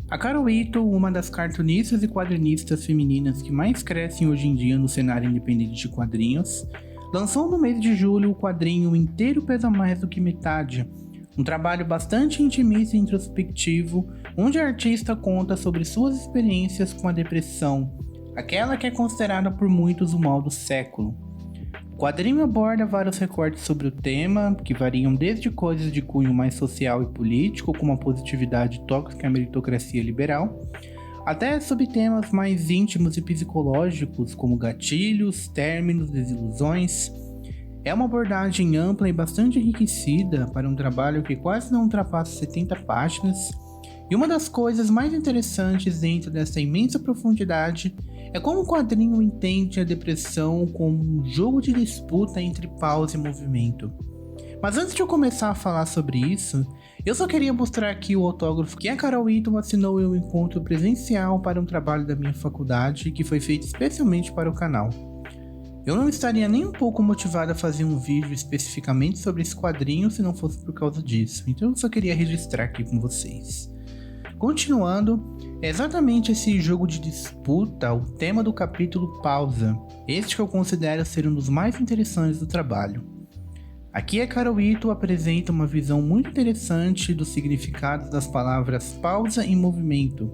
A Carol Ito, uma das cartunistas e quadrinistas femininas que mais crescem hoje em dia no cenário independente de quadrinhos, lançou no mês de julho o quadrinho Inteiro Pesa Mais do que Metade, um trabalho bastante intimista e introspectivo, onde a artista conta sobre suas experiências com a depressão, aquela que é considerada por muitos o mal do século. O quadrinho aborda vários recortes sobre o tema, que variam desde coisas de cunho mais social e político, como a positividade tóxica e a meritocracia liberal, até sobre temas mais íntimos e psicológicos, como gatilhos, términos, desilusões. É uma abordagem ampla e bastante enriquecida para um trabalho que quase não ultrapassa 70 páginas, e uma das coisas mais interessantes dentro dessa imensa profundidade é como o quadrinho entende a depressão como um jogo de disputa entre pausa e movimento. Mas antes de eu começar a falar sobre isso, eu só queria mostrar aqui o autógrafo que a Carol Ito assinou em um encontro presencial para um trabalho da minha faculdade que foi feito especialmente para o canal. Eu não estaria nem um pouco motivado a fazer um vídeo especificamente sobre esse quadrinho se não fosse por causa disso, então eu só queria registrar aqui com vocês. Continuando, é exatamente esse jogo de disputa o tema do capítulo Pausa, este que eu considero ser um dos mais interessantes do trabalho. Aqui a Carol Ito apresenta uma visão muito interessante do significado das palavras pausa e movimento,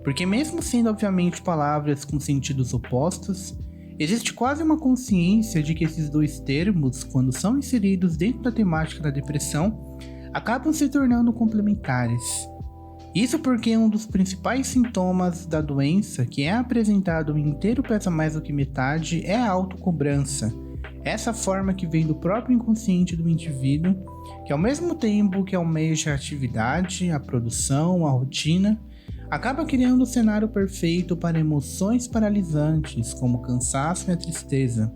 porque mesmo sendo obviamente palavras com sentidos opostos, existe quase uma consciência de que esses dois termos, quando são inseridos dentro da temática da depressão, acabam se tornando complementares. Isso porque um dos principais sintomas da doença, que é apresentado em Inteiro Pesa Mais do que Metade, é a autocobrança. Essa forma que vem do próprio inconsciente do indivíduo, que ao mesmo tempo que almeja a atividade, a produção, a rotina, acaba criando o cenário perfeito para emoções paralisantes, como o cansaço e a tristeza.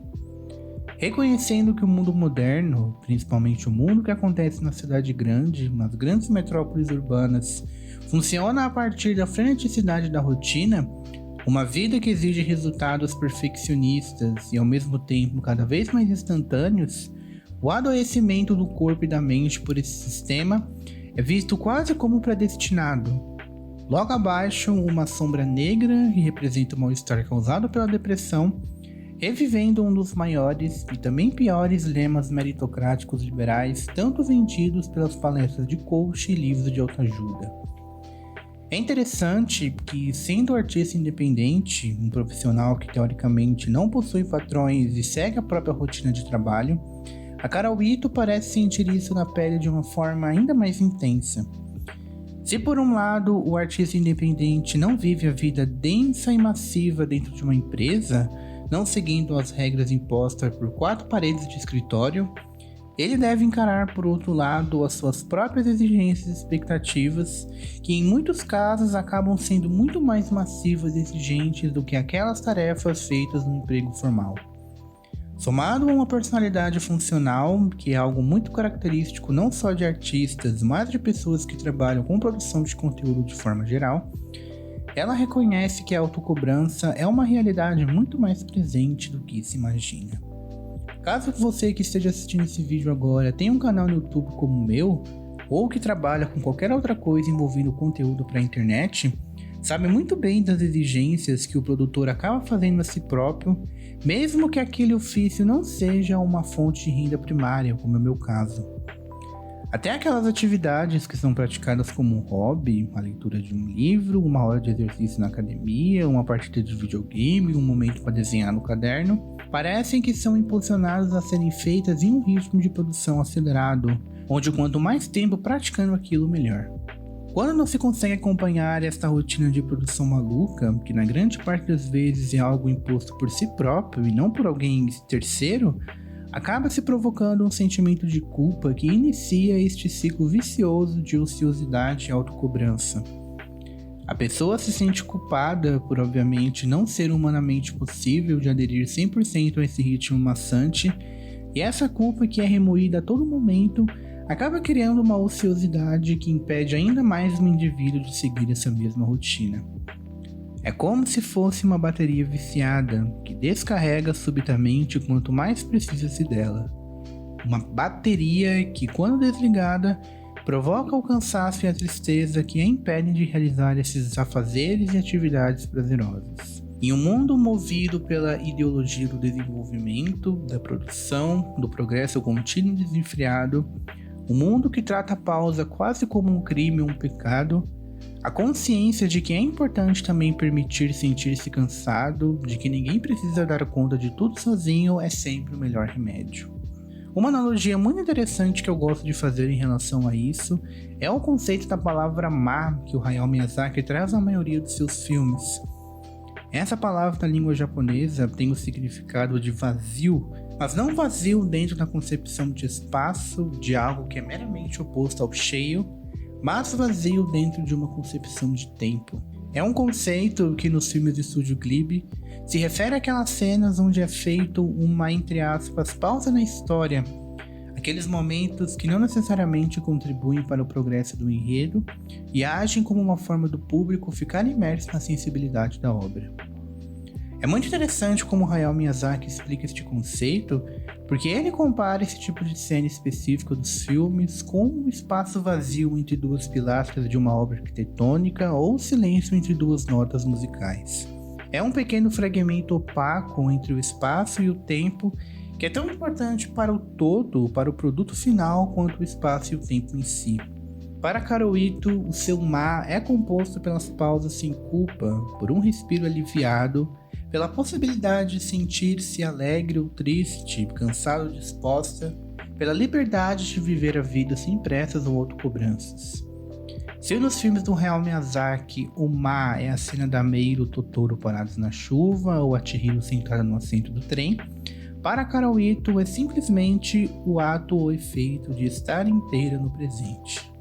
Reconhecendo que o mundo moderno, principalmente o mundo que acontece na cidade grande, nas grandes metrópoles urbanas, funciona a partir da freneticidade da rotina, uma vida que exige resultados perfeccionistas e ao mesmo tempo cada vez mais instantâneos, o adoecimento do corpo e da mente por esse sistema é visto quase como predestinado. Logo abaixo, uma sombra negra que representa o mal-estar causado pela depressão, revivendo um dos maiores e também piores lemas meritocráticos liberais, tanto vendidos pelas palestras de coach e livros de autoajuda. É interessante que, sendo artista independente, um profissional que teoricamente não possui patrões e segue a própria rotina de trabalho, a Carol Ito parece sentir isso na pele de uma forma ainda mais intensa. Se por um lado o artista independente não vive a vida densa e massiva dentro de uma empresa, não seguindo as regras impostas por 4 paredes de escritório, ele deve encarar por outro lado as suas próprias exigências e expectativas, que em muitos casos acabam sendo muito mais massivas e exigentes do que aquelas tarefas feitas no emprego formal. Somado a uma personalidade funcional, que é algo muito característico não só de artistas, mas de pessoas que trabalham com produção de conteúdo de forma geral, ela reconhece que a autocobrança é uma realidade muito mais presente do que se imagina. Caso você que esteja assistindo esse vídeo agora tenha um canal no YouTube como o meu, ou que trabalha com qualquer outra coisa envolvendo conteúdo para a internet, sabe muito bem das exigências que o produtor acaba fazendo a si próprio, mesmo que aquele ofício não seja uma fonte de renda primária, como é o meu caso. Até aquelas atividades que são praticadas como um hobby, a leitura de um livro, uma hora de exercício na academia, uma partida de videogame, um momento para desenhar no caderno, parecem que são impulsionadas a serem feitas em um ritmo de produção acelerado, onde quanto mais tempo praticando aquilo, melhor. Quando não se consegue acompanhar esta rotina de produção maluca, que na grande parte das vezes é algo imposto por si próprio e não por alguém terceiro, acaba se provocando um sentimento de culpa que inicia este ciclo vicioso de ociosidade e autocobrança. A pessoa se sente culpada por, obviamente, não ser humanamente possível de aderir 100% a esse ritmo maçante, e essa culpa que é remoída a todo momento acaba criando uma ociosidade que impede ainda mais o indivíduo de seguir essa mesma rotina. É como se fosse uma bateria viciada que descarrega subitamente quanto mais precisa-se dela. Uma bateria que, quando desligada, provoca o cansaço e a tristeza que a impedem de realizar esses afazeres e atividades prazerosas. Em um mundo movido pela ideologia do desenvolvimento, da produção, do progresso contínuo e desenfreado, um mundo que trata a pausa quase como um crime ou um pecado, a consciência de que é importante também permitir sentir-se cansado, de que ninguém precisa dar conta de tudo sozinho, é sempre o melhor remédio. Uma analogia muito interessante que eu gosto de fazer em relação a isso é o conceito da palavra ma que o Hayao Miyazaki traz na maioria dos seus filmes. Essa palavra na língua japonesa tem o significado de vazio, mas não vazio dentro da concepção de espaço, de algo que é meramente oposto ao cheio, mas vazio dentro de uma concepção de tempo. É um conceito que nos filmes de Estúdio Ghibli se refere àquelas cenas onde é feito uma, entre aspas, pausa na história, aqueles momentos que não necessariamente contribuem para o progresso do enredo e agem como uma forma do público ficar imerso na sensibilidade da obra. É muito interessante como Hayao Miyazaki explica este conceito, porque ele compara esse tipo de cena específica dos filmes com um espaço vazio entre duas pilastras de uma obra arquitetônica ou silêncio entre duas notas musicais. É um pequeno fragmento opaco entre o espaço e o tempo que é tão importante para o todo, para o produto final, quanto o espaço e o tempo em si. Para Karo Ito, o seu ma é composto pelas pausas sem culpa, por um respiro aliviado, pela possibilidade de sentir-se alegre ou triste, cansado ou disposta, pela liberdade de viver a vida sem pressas ou autocobranças. Se nos filmes do Hayao Miyazaki o ma é a cena da Mei e do Totoro parados na chuva ou a Chihiro sentada no assento do trem, para Karo Ito é simplesmente o ato ou efeito de estar inteira no presente.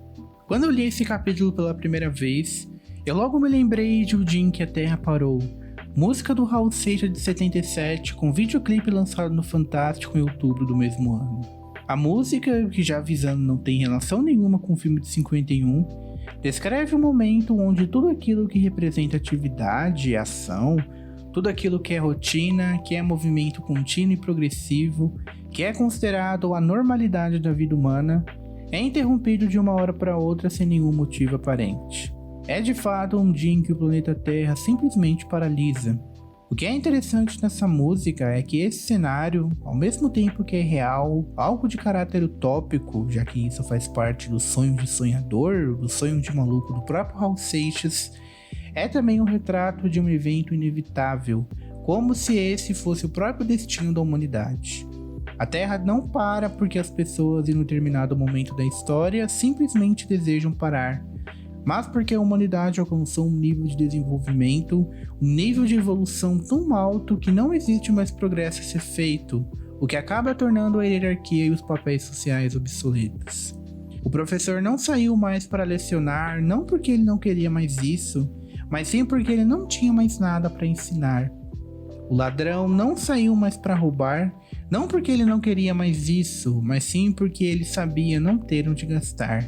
Quando eu li esse capítulo pela primeira vez, eu logo me lembrei de O Dia em que a Terra Parou, música do Raul Seixas de 77, com videoclipe lançado no Fantástico em outubro do mesmo ano. A música, que já avisando não tem relação nenhuma com o filme de 51, descreve um momento onde tudo aquilo que representa atividade e ação, tudo aquilo que é rotina, que é movimento contínuo e progressivo, que é considerado a normalidade da vida humana, é interrompido de uma hora para outra sem nenhum motivo aparente. É de fato um dia em que o planeta Terra simplesmente paralisa. O que é interessante nessa música é que esse cenário, ao mesmo tempo que é real, algo de caráter utópico, já que isso faz parte do sonho de sonhador, do sonho de maluco do próprio Raul Seixas, é também um retrato de um evento inevitável, como se esse fosse o próprio destino da humanidade. A Terra não para porque as pessoas em um determinado momento da história simplesmente desejam parar, mas porque a humanidade alcançou um nível de desenvolvimento, um nível de evolução tão alto que não existe mais progresso a ser feito, o que acaba tornando a hierarquia e os papéis sociais obsoletos. O professor não saiu mais para lecionar, não porque ele não queria mais isso, mas sim porque ele não tinha mais nada para ensinar. O ladrão não saiu mais para roubar, não porque ele não queria mais isso, mas sim porque ele sabia não ter onde gastar.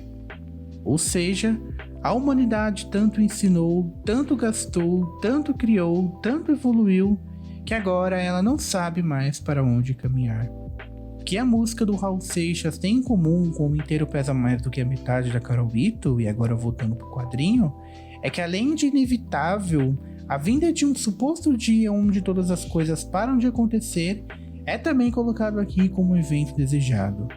Ou seja, a humanidade tanto ensinou, tanto gastou, tanto criou, tanto evoluiu, que agora ela não sabe mais para onde caminhar. O que a música do Raul Seixas tem em comum com O Inteiro Pesa Mais do que a Metade da Karo Ito, e agora voltando pro quadrinho, é que além de inevitável, a vinda de um suposto dia onde todas as coisas param de acontecer é também colocado aqui como um evento desejado.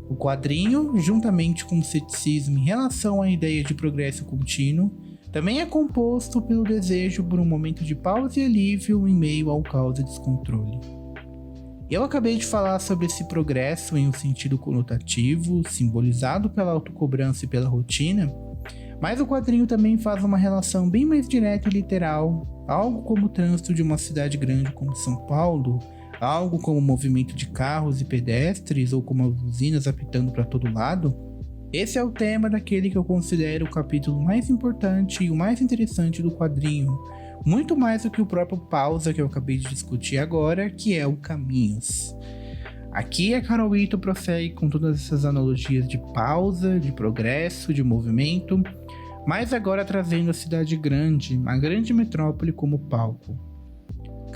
O quadrinho, juntamente com o ceticismo em relação à ideia de progresso contínuo, também é composto pelo desejo por um momento de pausa e alívio em meio ao caos e descontrole. Eu acabei de falar sobre esse progresso em um sentido conotativo, simbolizado pela autocobrança e pela rotina, mas o quadrinho também faz uma relação bem mais direta e literal, algo como o trânsito de uma cidade grande como São Paulo, algo como o movimento de carros e pedestres ou como as usinas apitando para todo lado. Esse é o tema daquele que eu considero o capítulo mais importante e o mais interessante do quadrinho, muito mais do que o próprio pausa que eu acabei de discutir agora, que é o Caminhos. Aqui a Karo Ito prossegue com todas essas analogias de pausa, de progresso, de movimento, mas agora trazendo a cidade grande, a grande metrópole como palco.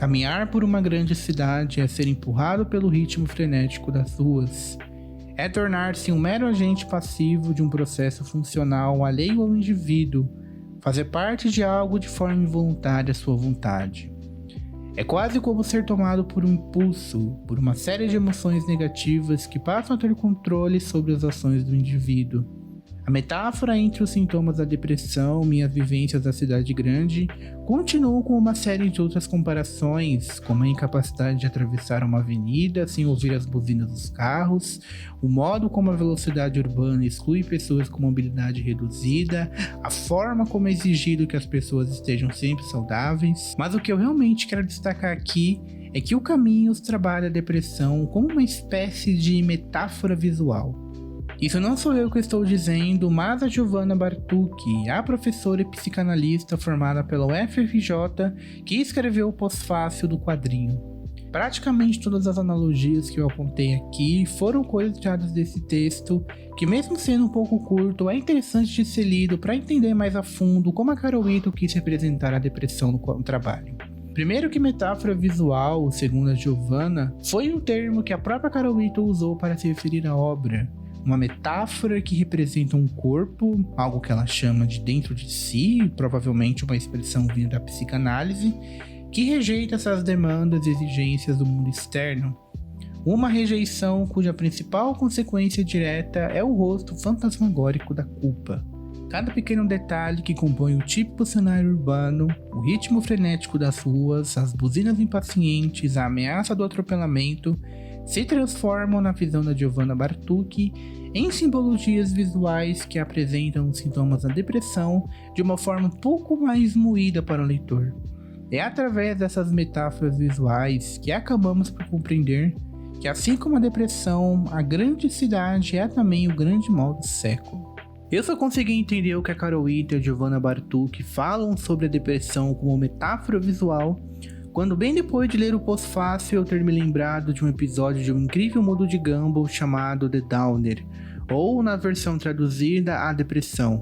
Caminhar por uma grande cidade é ser empurrado pelo ritmo frenético das ruas. é tornar-se um mero agente passivo de um processo funcional alheio ao indivíduo, fazer parte de algo de forma involuntária à sua vontade. É quase como ser tomado por um impulso, por uma série de emoções negativas que passam a ter controle sobre as ações do indivíduo. A metáfora entre os sintomas da depressão, minhas vivências da cidade grande, continuam com uma série de outras comparações, como a incapacidade de atravessar uma avenida sem ouvir as buzinas dos carros, o modo como a velocidade urbana exclui pessoas com mobilidade reduzida, a forma como é exigido que as pessoas estejam sempre saudáveis. Mas o que eu realmente quero destacar aqui é que o Caminhos trabalha a depressão como uma espécie de metáfora visual. Isso não sou eu que estou dizendo, mas a Giovanna Bartucci, a professora e psicanalista formada pela UFRJ, que escreveu o pós-fácil do quadrinho. Praticamente todas as analogias que eu apontei aqui foram coisas tiradas desse texto, que mesmo sendo um pouco curto, é interessante de ser lido para entender mais a fundo como a Carol Ito quis representar a depressão no trabalho. Primeiro que metáfora visual, segundo a Giovanna, foi o termo que a própria Carol Ito usou para se referir à obra. Uma metáfora que representa um corpo, algo que ela chama de dentro de si, provavelmente uma expressão vinda da psicanálise, que rejeita essas demandas e exigências do mundo externo. Uma rejeição cuja principal consequência direta é o rosto fantasmagórico da culpa. Cada pequeno detalhe que compõe o típico cenário urbano, o ritmo frenético das ruas, as buzinas impacientes, a ameaça do atropelamento, se transformam na visão da Giovanna Bartucci em simbologias visuais que apresentam os sintomas da depressão de uma forma um pouco mais moída para o leitor. É através dessas metáforas visuais que acabamos por compreender que, assim como a depressão, a grande cidade é também o grande mal do século. Eu só consegui entender o que a Carol Ito e a Giovanna Bartucci falam sobre a depressão como metáfora visual quando, bem depois de ler o pós-fácil, eu ter me lembrado de um episódio de Um Incrível Mundo de Gumball chamado The Downer, ou na versão traduzida, A Depressão.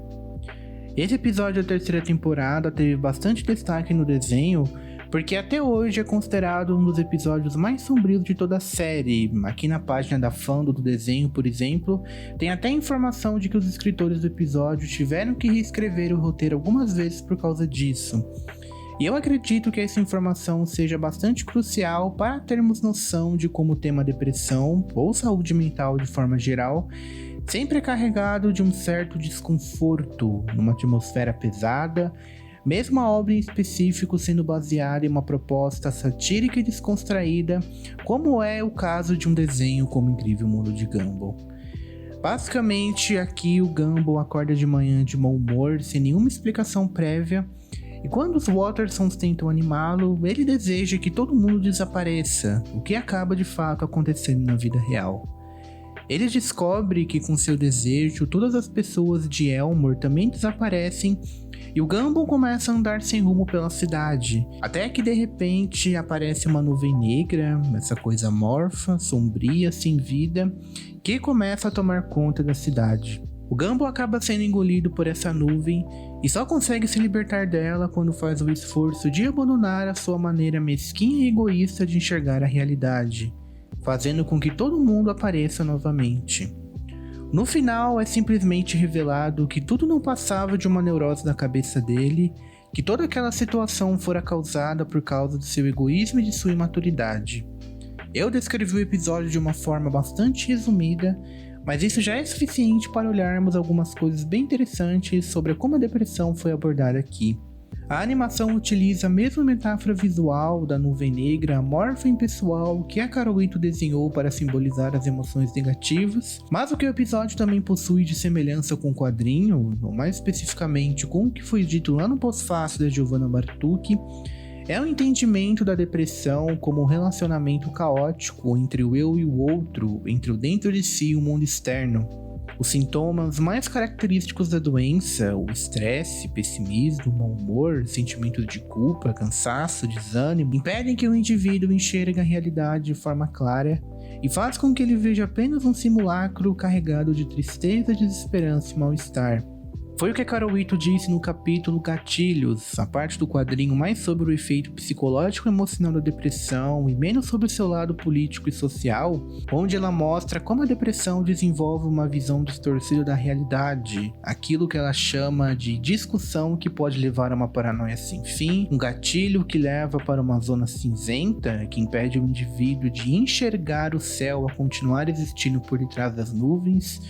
Esse episódio da terceira temporada teve bastante destaque no desenho, porque até hoje é considerado um dos episódios mais sombrios de toda a série. Aqui na página da Fandom do desenho, por exemplo, tem até informação de que os escritores do episódio tiveram que reescrever o roteiro algumas vezes por causa disso. E eu acredito que essa informação seja bastante crucial para termos noção de como o tema depressão, ou saúde mental de forma geral, sempre é carregado de um certo desconforto, numa atmosfera pesada, mesmo a obra em específico sendo baseada em uma proposta satírica e descontraída, como é o caso de um desenho como Incrível Mundo de Gumball. Basicamente, aqui o Gumball acorda de manhã de mau humor, sem nenhuma explicação prévia, e quando os Wattersons tentam animá-lo, ele deseja que todo mundo desapareça, o que acaba de fato acontecendo na vida real. Ele descobre que com seu desejo, todas as pessoas de Elmore também desaparecem, e o Gumball começa a andar sem rumo pela cidade, até que de repente aparece uma nuvem negra, essa coisa amorfa, sombria, sem vida, que começa a tomar conta da cidade. O Gumball acaba sendo engolido por essa nuvem e só consegue se libertar dela quando faz o esforço de abandonar a sua maneira mesquinha e egoísta de enxergar a realidade, fazendo com que todo mundo apareça novamente. No final, é simplesmente revelado que tudo não passava de uma neurose da cabeça dele, que toda aquela situação fora causada por causa do seu egoísmo e de sua imaturidade. Eu descrevi o episódio de uma forma bastante resumida, mas isso já é suficiente para olharmos algumas coisas bem interessantes sobre como a depressão foi abordada aqui. A animação utiliza a mesma metáfora visual da nuvem negra amorfa e impessoal que a Carol Ito desenhou para simbolizar as emoções negativas, mas o que o episódio também possui de semelhança com o quadrinho, ou mais especificamente com o que foi dito lá no pós-fácil da Giovanna Bartucci, é o entendimento da depressão como um relacionamento caótico entre o eu e o outro, entre o dentro de si e o mundo externo. Os sintomas mais característicos da doença, o estresse, pessimismo, mau humor, sentimento de culpa, cansaço, desânimo, impedem que o indivíduo enxergue a realidade de forma clara e faz com que ele veja apenas um simulacro carregado de tristeza, desesperança e mal-estar. Foi o que a Carol Ito disse no capítulo Gatilhos, a parte do quadrinho mais sobre o efeito psicológico e emocional da depressão e menos sobre o seu lado político e social, onde ela mostra como a depressão desenvolve uma visão distorcida da realidade, aquilo que ela chama de discussão que pode levar a uma paranoia sem fim, um gatilho que leva para uma zona cinzenta que impede o indivíduo de enxergar o céu a continuar existindo por detrás das nuvens,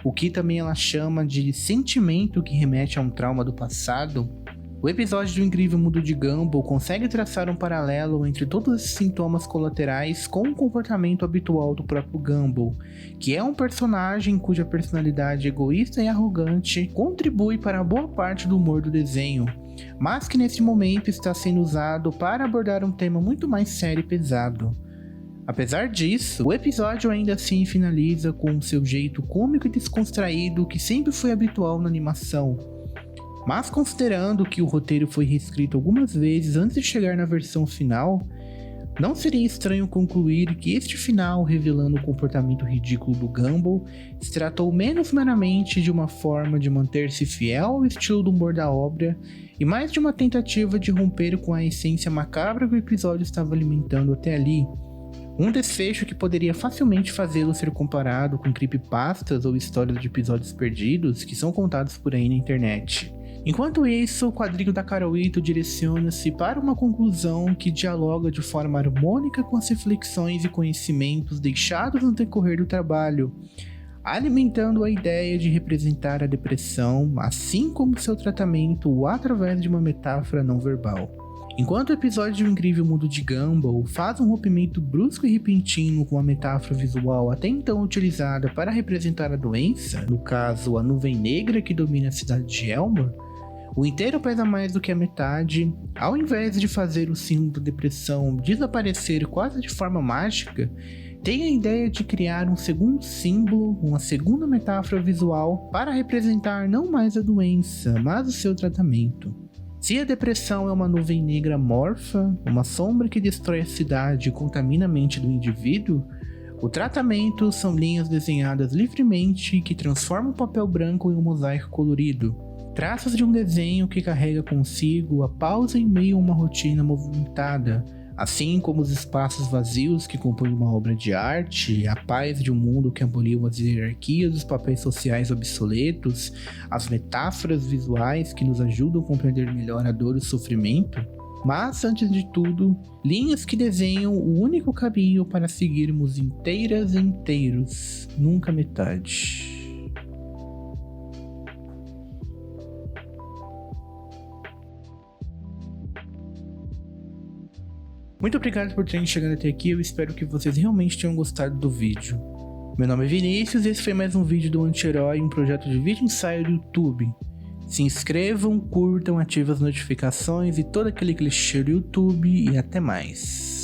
o que também ela chama de sentimento que remete a um trauma do passado. O episódio do Incrível Mundo de Gumball consegue traçar um paralelo entre todos esses sintomas colaterais com o comportamento habitual do próprio Gumball, que é um personagem cuja personalidade egoísta e arrogante contribui para boa parte do humor do desenho, mas que nesse momento está sendo usado para abordar um tema muito mais sério e pesado. Apesar disso, o episódio ainda assim finaliza com o seu jeito cômico e descontraído que sempre foi habitual na animação. Mas considerando que o roteiro foi reescrito algumas vezes antes de chegar na versão final, não seria estranho concluir que este final, revelando o comportamento ridículo do Gumball, se tratou menos meramente de uma forma de manter-se fiel ao estilo do humor da obra e mais de uma tentativa de romper com a essência macabra que o episódio estava alimentando até ali. Um desfecho que poderia facilmente fazê-lo ser comparado com creepypastas ou histórias de episódios perdidos que são contados por aí na internet. Enquanto isso, o quadrinho da Carol Ito direciona-se para uma conclusão que dialoga de forma harmônica com as reflexões e conhecimentos deixados no decorrer do trabalho, alimentando a ideia de representar a depressão, assim como seu tratamento através de uma metáfora não verbal. Enquanto o episódio do Incrível Mundo de Gumball faz um rompimento brusco e repentino com a metáfora visual até então utilizada para representar a doença, no caso a nuvem negra que domina a cidade de Elmore, o inteiro pesa mais do que a metade. Ao invés de fazer o símbolo da depressão desaparecer quase de forma mágica, tem a ideia de criar um segundo símbolo, uma segunda metáfora visual para representar não mais a doença, mas o seu tratamento. Se a depressão é uma nuvem negra amorfa, uma sombra que destrói a cidade e contamina a mente do indivíduo, o tratamento são linhas desenhadas livremente que transformam o papel branco em um mosaico colorido, traços de um desenho que carrega consigo a pausa em meio a uma rotina movimentada, assim como os espaços vazios que compõem uma obra de arte, a paz de um mundo que aboliu as hierarquias dos papéis sociais obsoletos, as metáforas visuais que nos ajudam a compreender melhor a dor e o sofrimento, mas, antes de tudo, linhas que desenham o único caminho para seguirmos inteiras e inteiros, nunca metade. Muito obrigado por terem chegado até aqui, eu espero que vocês realmente tenham gostado do vídeo. Meu nome é Vinícius e esse foi mais um vídeo do Anti-Herói, um projeto de vídeo ensaio do YouTube. Se inscrevam, curtam, ativem as notificações e todo aquele clichê do YouTube e até mais.